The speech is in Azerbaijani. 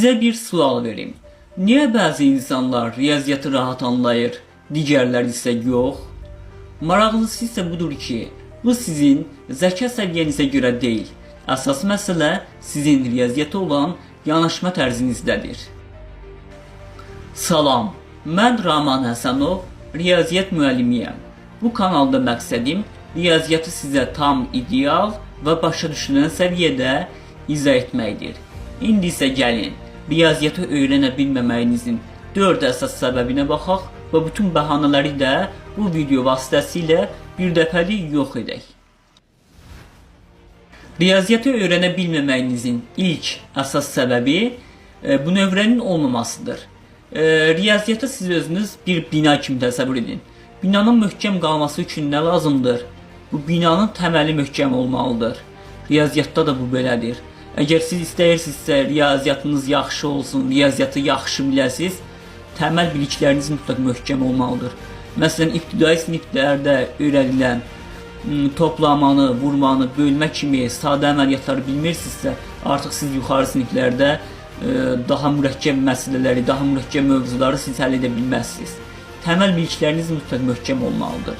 Size bir sual vereyim. Niye bazı insanlar riyaziyyatı rahat anlayır, digərləri isə yox? Maraqlısı isə budur ki, bu sizin zəka səviyyənizə görə deyil. Əsas məsələ sizin riyaziyyata olan yanaşma tərzinizdədir. Salam, mən Rahman Həsənov, riyaziyyat müəllimiyəm. Bu kanalda məqsədim riyaziyyatı sizə tam ideal və başa düşülən səviyyədə izah etməkdir. İndi isə gəlin, riyaziyyatı öyrənə bilməməyinizin 4 əsas səbəbinə baxaq və bütün bəhanələri də bu video vasitəsilə bir dəfəlik yox edək. Riyaziyyatı öyrənə bilməməyinizin ilk əsas səbəbi bu növrənin olmamasıdır. Riyaziyyatı siz özünüz bir bina kimi təsəvvür edin. Binanın möhkəm qalması üçün nə lazımdır? Bu binanın təməli möhkəm olmalıdır. Riyaziyyatda da bu belədir. Əgər siz istəyirsinizsə riyaziyyatınız yaxşı olsun, riyaziyyatı yaxşı biləsiniz, təməl bilikləriniz mütləq möhkəm olmalıdır. Məsələn, ibtidai siniflərdə öyrədilən toplamanı, vurmanı, bölmə kimi sadə əməliyyatları bilmirsinizsə, artıq siz yuxarı siniflərdə daha mürəkkəb məsələləri, daha mürəkkəb mövzuları siz həll edə bilməzsiniz. Təməl bilikləriniz mütləq möhkəm olmalıdır.